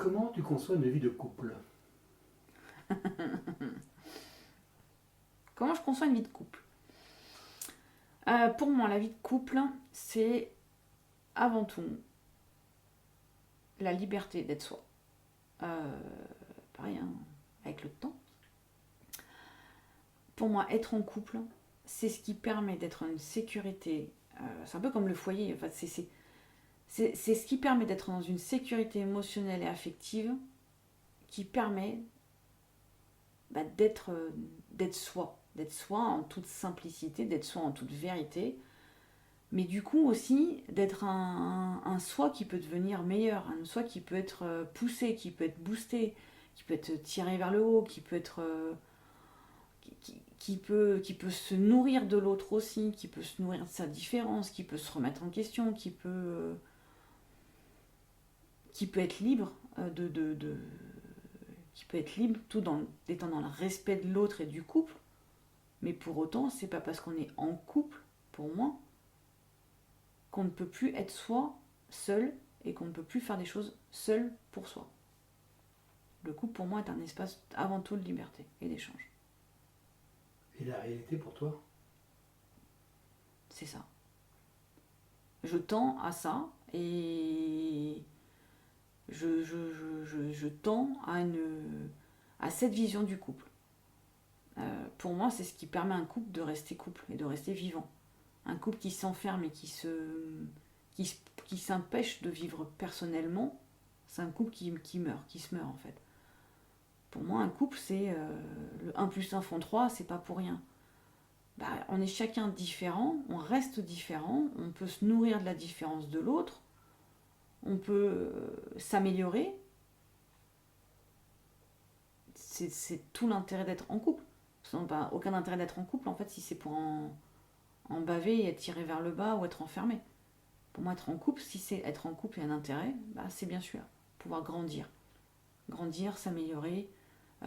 Comment tu conçois une vie de couple? Comment je conçois une vie de couple? Pour moi, la vie de couple, c'est avant tout la liberté d'être soi. Euh, Pareil, hein, avec le temps. Pour moi, être en couple, c'est ce qui permet d'être en une sécurité. C'est un peu comme le foyer. En fait, c'est ce qui permet d'être dans une sécurité émotionnelle et affective qui permet d'être soi. D'être soi en toute simplicité, d'être soi en toute vérité. Mais du coup aussi d'être un soi qui peut devenir meilleur, un soi qui peut être poussé, qui peut être boosté, qui peut être tiré vers le haut, qui peut être qui peut se nourrir de l'autre aussi, qui peut se nourrir de sa différence, qui peut se remettre en question, qui peut être libre qui peut être libre tout en étant dans le respect de l'autre et du couple. Mais pour autant, c'est pas parce qu'on est en couple, pour moi, qu'on ne peut plus être soi seul et qu'on ne peut plus faire des choses seul pour soi. Le couple pour moi est un espace avant tout de liberté et d'échange. Et la réalité pour toi? C'est ça. Je tends à ça et je tends à cette vision du couple. Pour moi, c'est ce qui permet à un couple de rester couple et de rester vivant. Un couple qui s'enferme et qui, qui s'empêche de vivre personnellement, c'est un couple qui meurt, qui se meurt en fait. Pour moi, un couple, c'est le 1 plus 1 font 3, c'est pas pour rien. On est chacun différent, on reste différent, on peut se nourrir de la différence de l'autre, on peut s'améliorer. C'est tout l'intérêt d'être en couple. Sinon, aucun intérêt d'être en couple en fait si c'est pour en baver et être tiré vers le bas ou être enfermé. Pour moi, être en couple, si c'est être en couple et un intérêt, c'est bien sûr pouvoir grandir. Grandir, s'améliorer. Euh,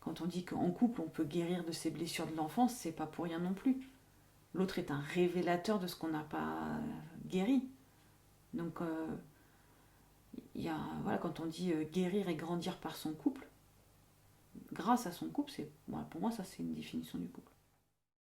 Quand on dit qu'en couple, on peut guérir de ses blessures de l'enfance, c'est pas pour rien non plus. L'autre est un révélateur de ce qu'on n'a pas guéri. Donc, voilà, quand on dit guérir et grandir par son couple, grâce à son couple, pour moi, ça, c'est une définition du couple.